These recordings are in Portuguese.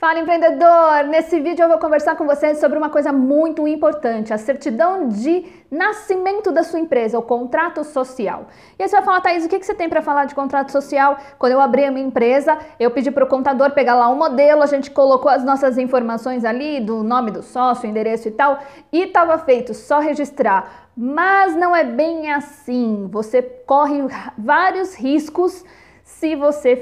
Fala, empreendedor! Nesse vídeo eu vou conversar com você sobre uma coisa muito importante, a certidão de nascimento da sua empresa, o contrato social. E aí você vai falar, Thaís, o que você tem para falar de contrato social? Quando eu abri a minha empresa, eu pedi para o contador pegar lá um modelo, a gente colocou as nossas informações ali, do nome do sócio, endereço e tal, e estava feito, só registrar. Mas não é bem assim, você corre vários riscos se você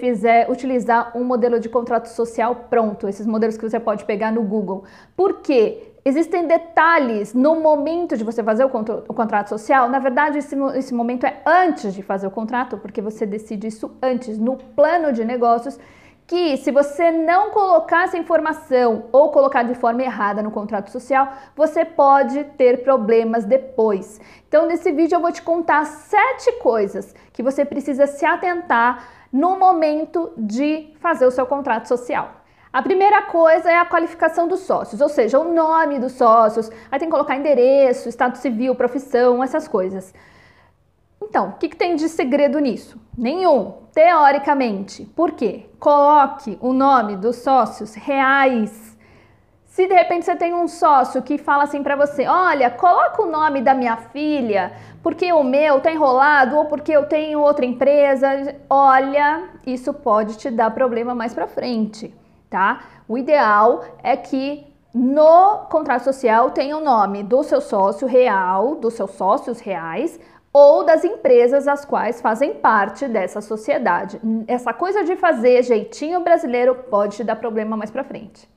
utilizar um modelo de contrato social pronto, esses modelos que você pode pegar no Google. Por quê? Existem detalhes no momento de você fazer o contrato social. Na verdade, esse momento é antes de fazer o contrato, porque você decide isso antes, no plano de negócios, que se você não colocar essa informação ou colocar de forma errada no contrato social, você pode ter problemas depois. Então, nesse vídeo eu vou te contar 7 coisas que você precisa se atentar no momento de fazer o seu contrato social. A primeira coisa é a qualificação dos sócios, ou seja, o nome dos sócios, aí tem que colocar endereço, estado civil, profissão, essas coisas. Então, o que tem de segredo nisso? Nenhum, teoricamente. Por quê? Coloque o nome dos sócios reais. Se de repente você tem um sócio que fala assim para você, olha, coloca o nome da minha filha, porque o meu tá enrolado ou porque eu tenho outra empresa, olha, isso pode te dar problema mais para frente, tá? O ideal é que no contrato social tenha o nome do seu sócio real, dos seus sócios reais, ou das empresas as quais fazem parte dessa sociedade. Essa coisa de fazer jeitinho brasileiro pode te dar problema mais para frente.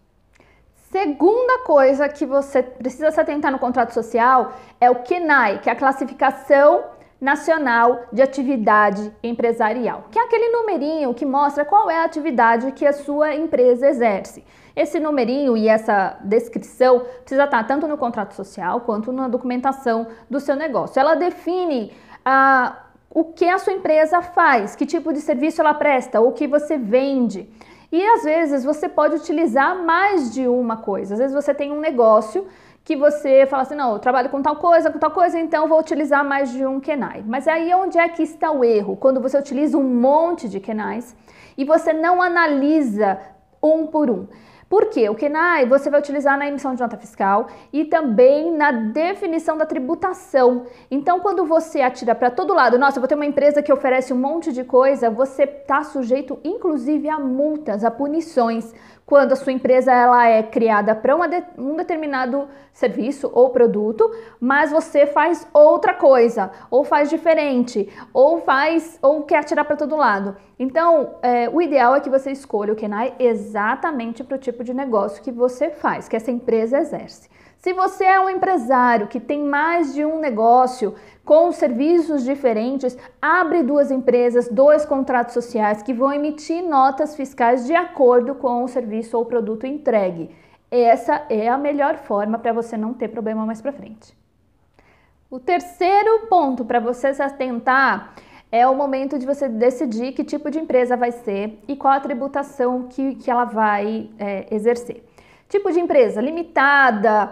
Segunda coisa que você precisa se atentar no contrato social é o CNAE, que é a Classificação Nacional de Atividade Empresarial, que é aquele numerinho que mostra qual é a atividade que a sua empresa exerce. Esse numerinho e essa descrição precisa estar tanto no contrato social quanto na documentação do seu negócio. Ela define o que a sua empresa faz, que tipo de serviço ela presta, o que você vende. E às vezes você pode utilizar mais de uma coisa. Às vezes você tem um negócio que você fala assim, não, eu trabalho com tal coisa, então vou utilizar mais de um CNAE. Mas aí onde é que está o erro? Quando você utiliza um monte de CNAEs e você não analisa um por um. Por quê? O CNAE você vai utilizar na emissão de nota fiscal e também na definição da tributação. Então, quando você atira para todo lado, nossa, eu vou ter uma empresa que oferece um monte de coisa, você está sujeito, inclusive, a multas, a punições. Quando a sua empresa ela é criada para um determinado serviço ou produto, mas você faz outra coisa, ou faz diferente, ou quer atirar para todo lado. Então, o ideal é que você escolha o CNAE exatamente para o tipo de negócio que você faz, que essa empresa exerce. Se você é um empresário que tem mais de um negócio com serviços diferentes, abre 2 empresas, 2 contratos sociais que vão emitir notas fiscais de acordo com o serviço ou produto entregue. Essa é a melhor forma para você não ter problema mais para frente. O terceiro ponto para você se atentar é o momento de você decidir que tipo de empresa vai ser e qual a tributação que ela vai exercer. Tipo de empresa, limitada,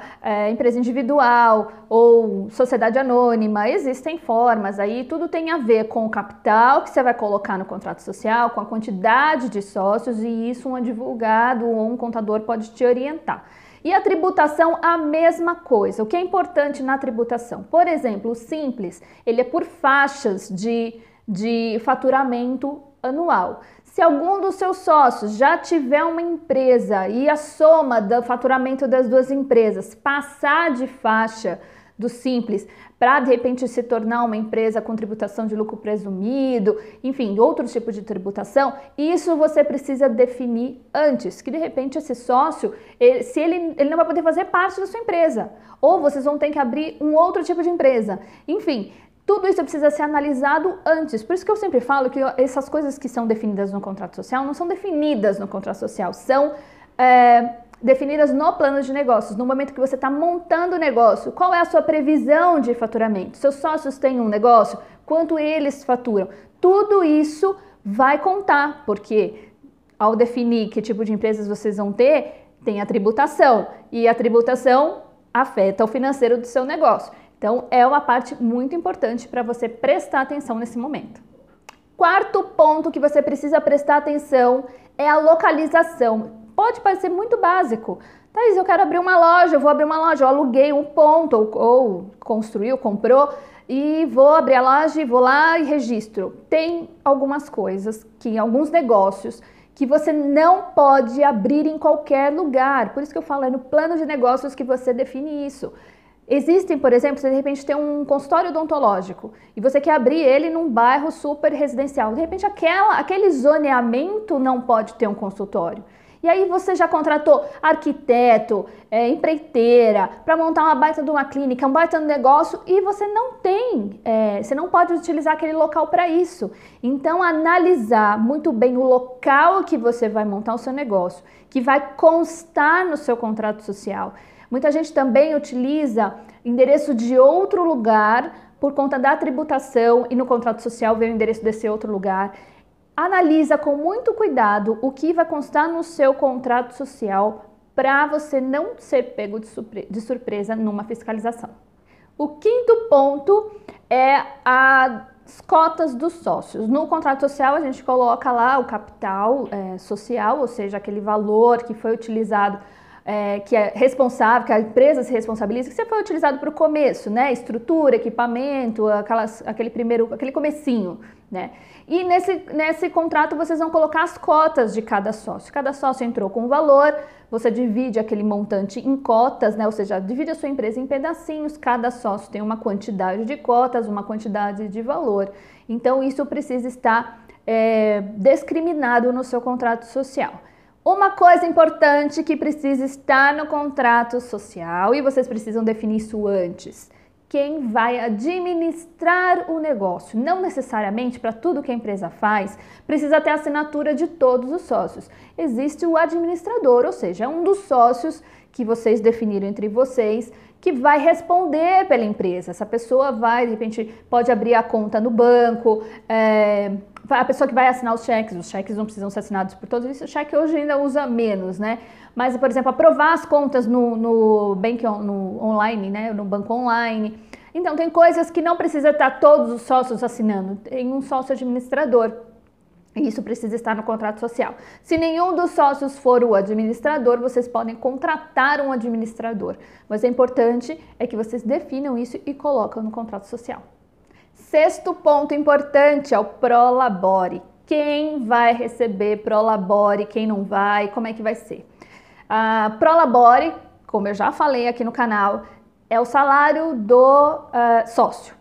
empresa individual ou sociedade anônima, existem formas aí, tudo tem a ver com o capital que você vai colocar no contrato social, com a quantidade de sócios e isso um advogado ou um contador pode te orientar. E a tributação, a mesma coisa. O que é importante na tributação? Por exemplo, o Simples, ele é por faixas de faturamento anual. Se algum dos seus sócios já tiver uma empresa e a soma do faturamento das 2 empresas passar de faixa do Simples para de repente se tornar uma empresa com tributação de lucro presumido, enfim, outro tipo de tributação, isso você precisa definir antes, que de repente esse sócio, ele não vai poder fazer parte da sua empresa, ou vocês vão ter que abrir um outro tipo de empresa, enfim. Tudo isso precisa ser analisado antes. Por isso que eu sempre falo que essas coisas que são definidas no contrato social não são definidas no contrato social, são definidas no plano de negócios. No momento que você está montando o negócio, qual é a sua previsão de faturamento? Seus sócios têm um negócio? Quanto eles faturam? Tudo isso vai contar, porque ao definir que tipo de empresas vocês vão ter, tem a tributação. E a tributação afeta o financeiro do seu negócio. Então, é uma parte muito importante para você prestar atenção nesse momento. Quarto ponto que você precisa prestar atenção é a localização. pode parecer muito básico. Thaís, eu quero abrir uma loja, eu vou abrir uma loja, eu aluguei um ponto, ou construiu, comprou, e vou abrir a loja e vou lá e registro. Tem algumas coisas, alguns negócios, que você não pode abrir em qualquer lugar. Por isso que eu falo, é no plano de negócios que você define isso. Existem, por exemplo, você de repente tem um consultório odontológico e você quer abrir ele num bairro super residencial. De repente aquele zoneamento não pode ter um consultório. E aí você já contratou arquiteto, empreiteira, para montar uma baita de uma clínica, um baita de um negócio e você não tem, você não pode utilizar aquele local para isso. Então analisar muito bem o local que você vai montar o seu negócio, que vai constar no seu contrato social. Muita gente também utiliza endereço de outro lugar por conta da tributação e no contrato social vem o endereço desse outro lugar. Analisa com muito cuidado o que vai constar no seu contrato social para você não ser pego de surpresa numa fiscalização. O quinto ponto é as cotas dos sócios. No contrato social a gente coloca lá o capital social, ou seja, aquele valor que foi utilizado, que é responsável, que a empresa se responsabiliza, que sempre foi utilizado para o começo, né? Estrutura, equipamento, aquele comecinho, né? E nesse contrato vocês vão colocar as cotas de cada sócio. Cada sócio entrou com um valor, você divide aquele montante em cotas, né? Ou seja, divide a sua empresa em pedacinhos, cada sócio tem uma quantidade de cotas, uma quantidade de valor. Então isso precisa estar discriminado no seu contrato social. Uma coisa importante que precisa estar no contrato social, e vocês precisam definir isso antes: quem vai administrar o negócio. Não necessariamente para tudo que a empresa faz precisa ter a assinatura de todos os sócios. Existe o administrador, ou seja, um dos sócios que vocês definiram entre vocês, que vai responder pela empresa. Essa pessoa vai, de repente, pode abrir a conta no banco, a pessoa que vai assinar os cheques não precisam ser assinados por todos, isso o cheque hoje ainda usa menos, né? Mas, por exemplo, aprovar as contas no online, né? No banco online. Então, tem coisas que não precisa estar todos os sócios assinando, tem um sócio administrador. E isso precisa estar no contrato social. Se nenhum dos sócios for o administrador, vocês podem contratar um administrador. Mas o importante é que vocês definam isso e colocam no contrato social. Sexto ponto importante é o prolabore. Quem vai receber prolabore, quem não vai, como é que vai ser? Prolabore, como eu já falei aqui no canal, é o salário do sócio.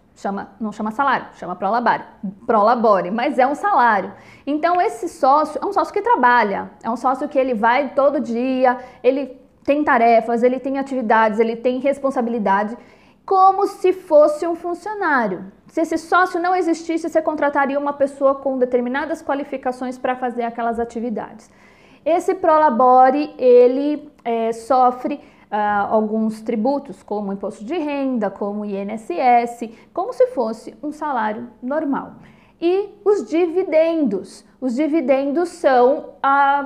Não chama salário, chama prolabore, mas é um salário. Então esse sócio é um sócio que trabalha, é um sócio que ele vai todo dia, ele tem tarefas, ele tem atividades, ele tem responsabilidade, como se fosse um funcionário. Se esse sócio não existisse, você contrataria uma pessoa com determinadas qualificações para fazer aquelas atividades. Esse prolabore, ele sofre alguns tributos, como imposto de renda, como INSS, como se fosse um salário normal. E os dividendos. Os dividendos são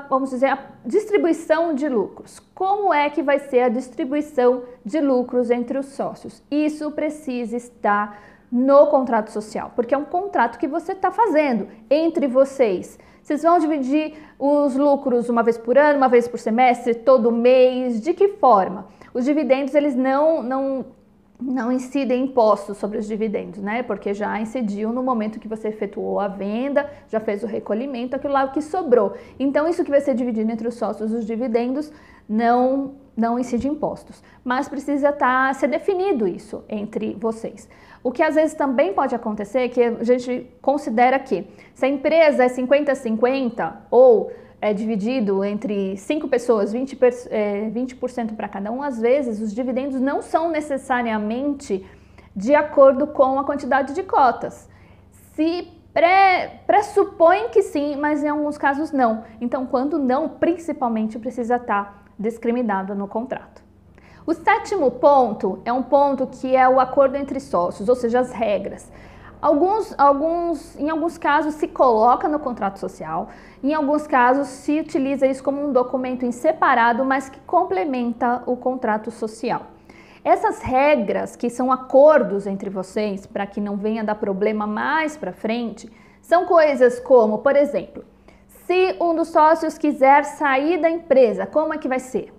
vamos dizer, a distribuição de lucros. Como é que vai ser a distribuição de lucros entre os sócios? Isso precisa estar no contrato social, porque é um contrato que você está fazendo entre vocês. Vocês vão dividir os lucros uma vez por ano, uma vez por semestre, todo mês? De que forma? Os dividendos, eles não incidem impostos sobre os dividendos, né? Porque já incidiu no momento que você efetuou a venda, já fez o recolhimento, aquilo lá que sobrou. Então, isso que vai ser dividido entre os sócios, os dividendos, não incide impostos. Mas precisa ser definido isso entre vocês. O que às vezes também pode acontecer é que a gente considera que se a empresa é 50-50 ou é dividido entre 5 pessoas, 20% para cada um, às vezes os dividendos não são necessariamente de acordo com a quantidade de cotas. Se pressupõe que sim, mas em alguns casos não. Então, quando não, principalmente precisa estar discriminado no contrato. O sétimo ponto é um ponto que é o acordo entre sócios, ou seja, as regras. Em alguns casos se coloca no contrato social, em alguns casos se utiliza isso como um documento em separado, mas que complementa o contrato social. Essas regras, que são acordos entre vocês, para que não venha dar problema mais para frente, são coisas como, por exemplo, Se um dos sócios quiser sair da empresa, como é que vai ser?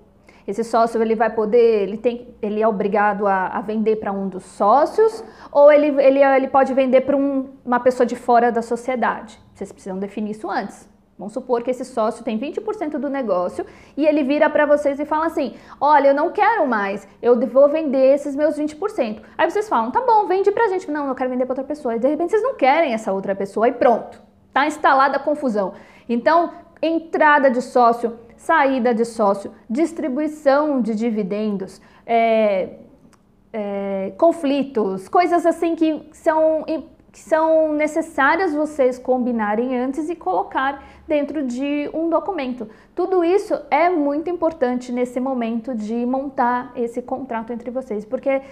Esse sócio ele vai poder, ele é obrigado a vender para um dos sócios ou ele pode vender para uma pessoa de fora da sociedade? Vocês precisam definir isso antes. Vamos supor que esse sócio tem 20% do negócio e ele vira para vocês e fala assim, olha, eu não quero mais, eu vou vender esses meus 20%. Aí vocês falam, tá bom, vende pra gente. Não, eu quero vender para outra pessoa. E de repente vocês não querem essa outra pessoa e pronto, tá instalada a confusão. Então, entrada de sócio, saída de sócio, distribuição de dividendos, conflitos, coisas assim que são necessárias vocês combinarem antes e colocar dentro de um documento. Tudo isso é muito importante nesse momento de montar esse contrato entre vocês, porque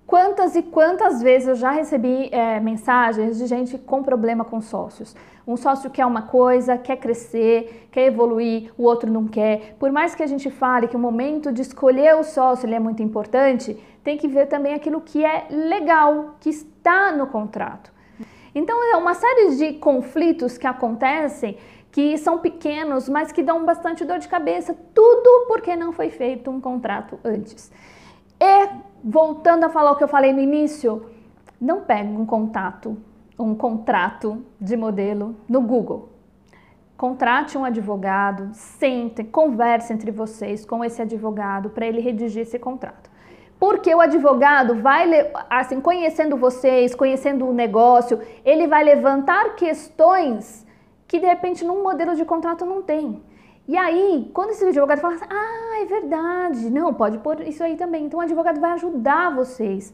quantas e quantas vezes eu já recebi mensagens de gente com problema com sócios. Um sócio quer uma coisa, quer crescer, quer evoluir, o outro não quer. Por mais que a gente fale que o momento de escolher o sócio ele é muito importante, tem que ver também aquilo que é legal, que está no contrato. Então é uma série de conflitos que acontecem, que são pequenos, mas que dão bastante dor de cabeça, tudo porque não foi feito um contrato antes. E, voltando a falar o que eu falei no início, não pegue um contrato de modelo no Google. Contrate um advogado, sente, converse entre vocês com esse advogado para ele redigir esse contrato. Porque o advogado vai, assim, conhecendo vocês, conhecendo o negócio, ele vai levantar questões que de repente num modelo de contrato não tem. E aí, quando esse advogado fala assim, é verdade, não, pode pôr isso aí também. Então o advogado vai ajudar vocês.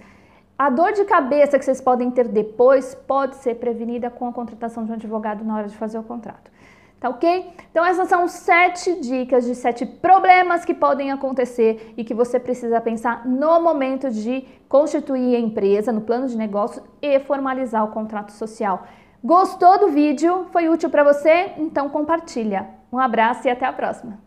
A dor de cabeça que vocês podem ter depois pode ser prevenida com a contratação de um advogado na hora de fazer o contrato. Tá ok? Então essas são 7 dicas de 7 problemas que podem acontecer e que você precisa pensar no momento de constituir a empresa, no plano de negócio e formalizar o contrato social. Gostou do vídeo? Foi útil para você? Então compartilha. Um abraço e até a próxima!